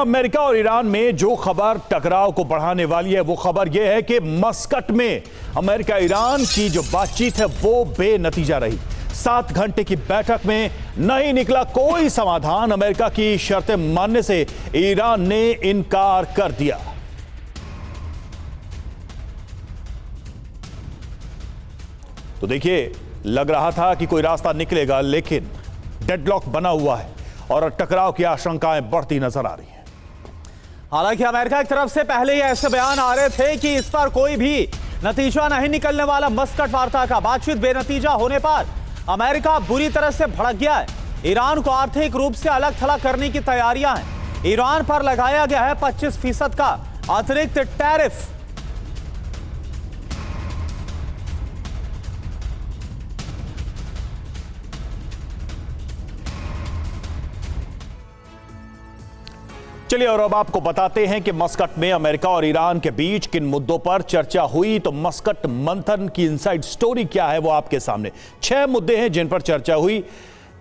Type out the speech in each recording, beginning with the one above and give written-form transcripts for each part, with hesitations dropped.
America और Iran में जो खबर टकराव को बढ़ाने वाली है वो खबर यह है कि मस्कट में अमेरिका ईरान की जो बातचीत है वो बेनतीजा रही। 7 घंटे की बैठक में नहीं निकला कोई समाधान। अमेरिका की शर्तें मानने से ईरान ने इनकार कर दिया। तो देखिए, लग रहा था कि कोई रास्ता निकलेगा, लेकिन डेडलॉक बना हुआ है और टकराव की आशंकाएं बढ़ती नजर आ रही हैं। हालांकि अमेरिका की तरफ से पहले ही ऐसे बयान आ रहे थे कि इस पर कोई भी नतीजा नहीं निकलने वाला मस्कट वार्ता का। बातचीत बेनतीजा होने पर अमेरिका बुरी तरह से भड़क गया है। ईरान को आर्थिक रूप से अलग थलग करने की तैयारियां हैं। ईरान पर लगाया गया है 25% का अतिरिक्त टैरिफ। चलिए और अब आपको बताते हैं कि मस्कट में अमेरिका और ईरान के बीच किन मुद्दों पर चर्चा हुई। तो मस्कट मंथन की इनसाइड स्टोरी क्या है वो आपके सामने। 6 मुद्दे हैं जिन पर चर्चा हुई।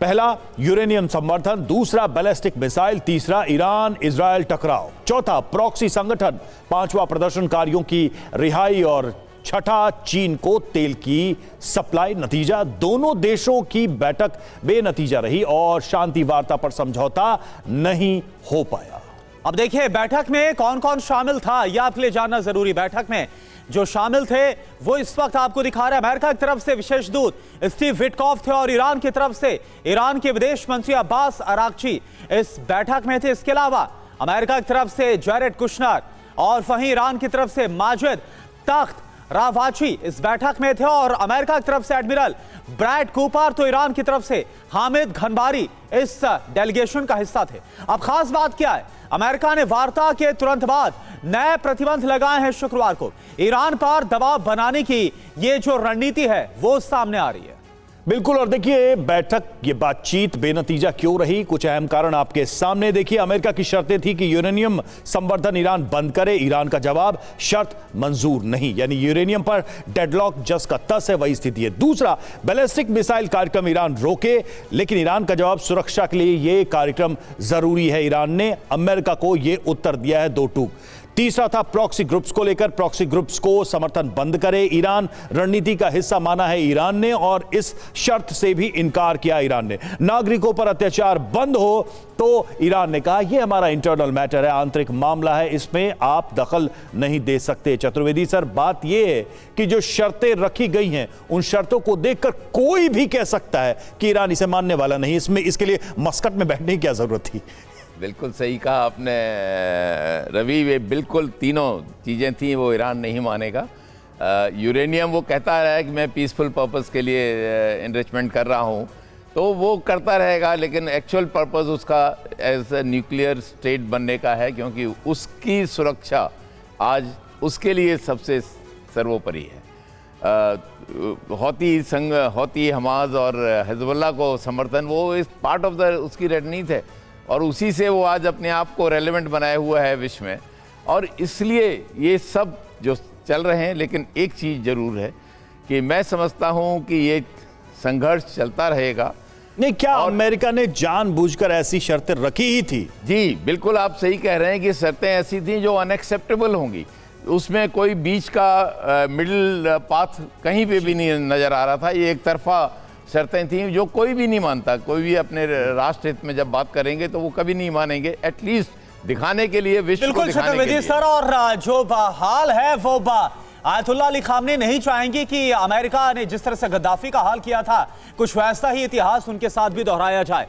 पहला, यूरेनियम संवर्धन। दूसरा, बैलिस्टिक मिसाइल। तीसरा, ईरान इजरायल टकराव। चौथा, प्रॉक्सी संगठन। पांचवा, प्रदर्शनकारियों की रिहाई। और छठा, चीन को तेल की सप्लाई। नतीजा, दोनों देशों की बैठक बेनतीजा रही और शांति वार्ता पर समझौता नहीं हो पाया। अब देखिए, बैठक में कौन कौन शामिल था यह आपके लिए जानना जरूरी। बैठक में जो शामिल थे वो इस वक्त आपको दिखा रहे हैं। अमेरिका की तरफ से विशेष दूत स्टीव विटकॉफ थे और ईरान की तरफ से ईरान के विदेश मंत्री अब्बास अरागची इस बैठक में थे। इसके अलावा अमेरिका की तरफ से जैरेड कुशनर और वहीं ईरान की तरफ से माजिद तख्त रावाची इस बैठक में थे और अमेरिका की तरफ से एडमिरल ब्रैड कूपर तो ईरान की तरफ से हामिद घनबारी इस डेलीगेशन का हिस्सा थे। अब खास बात क्या है, अमेरिका ने वार्ता के तुरंत बाद नए प्रतिबंध लगाए हैं। शुक्रवार को ईरान पर दबाव बनाने की ये जो रणनीति है वो सामने आ रही है। बिल्कुल। और देखिए, बैठक ये बातचीत बेनतीजा क्यों रही, कुछ अहम कारण आपके सामने। देखिए, अमेरिका की शर्तें थी कि यूरेनियम संवर्धन ईरान बंद करे। ईरान का जवाब, शर्त मंजूर नहीं। यानी यूरेनियम पर डेडलॉक जस का तस है, वही स्थिति है। दूसरा, बैलिस्टिक मिसाइल कार्यक्रम ईरान रोके, लेकिन ईरान का जवाब, सुरक्षा के लिए यह कार्यक्रम जरूरी है। ईरान ने अमेरिका को यह उत्तर दिया है 2 टूक। तीसरा था प्रॉक्सी ग्रुप्स को लेकर, प्रॉक्सी ग्रुप्स को समर्थन बंद करे। ईरान रणनीति का हिस्सा माना है ईरान ने और इस शर्त से भी इनकार किया ईरान ने। नागरिकों पर अत्याचार बंद हो तो ईरान ने कहा यह हमारा इंटरनल मैटर है, आंतरिक मामला है, इसमें आप दखल नहीं दे सकते। चतुर्वेदी सर, बात यह है कि जो शर्तें रखी गई हैं उन शर्तों को देखकर कोई भी कह सकता है कि ईरान इसे मानने वाला नहीं। इसके लिए मस्कट में बैठने की क्या जरूरत थी। बिल्कुल सही कहा आपने रवि, वे बिल्कुल तीनों चीज़ें थी वो ईरान नहीं मानेगा। यूरेनियम वो कहता रहा है कि मैं पीसफुल पर्पस के लिए इनरिचमेंट कर रहा हूँ, तो वो करता रहेगा, लेकिन एक्चुअल पर्पस उसका एज ए न्यूक्लियर स्टेट बनने का है, क्योंकि उसकी सुरक्षा आज उसके लिए सबसे सर्वोपरि है। हौती हमास और हिजबुल्लाह को समर्थन, वो इस पार्ट ऑफ द उसकी रणनीति है और उसी से वो आज अपने आप को रेलेवेंट बनाया हुआ है विश्व में। और इसलिए ये सब जो चल रहे हैं, लेकिन एक चीज़ ज़रूर है कि मैं समझता हूँ कि ये संघर्ष चलता रहेगा। नहीं, क्या अमेरिका ने जानबूझकर ऐसी शर्तें रखी ही थी? जी बिल्कुल, आप सही कह रहे हैं कि शर्तें ऐसी थी जो अनएक्सेप्टेबल होंगी। उसमें कोई बीच का मिडिल पाथ कहीं पे भी नहीं नज़र आ रहा था। ये एक तरफा शर्तें थीं जो कोई भी नहीं मानता। कोई भी अपने राष्ट्र हित में जब बात करेंगे तो वो कभी नहीं मानेंगे, एटलीस्ट दिखाने के लिए, विश्व को दिखाने के लिए। सर, और जो हाल है वो आयतुल्लाह अली खामनी नहीं चाहेंगे कि अमेरिका ने जिस तरह से गद्दाफी का हाल किया था, कुछ वैसा ही इतिहास उनके साथ भी दोहराया जाए।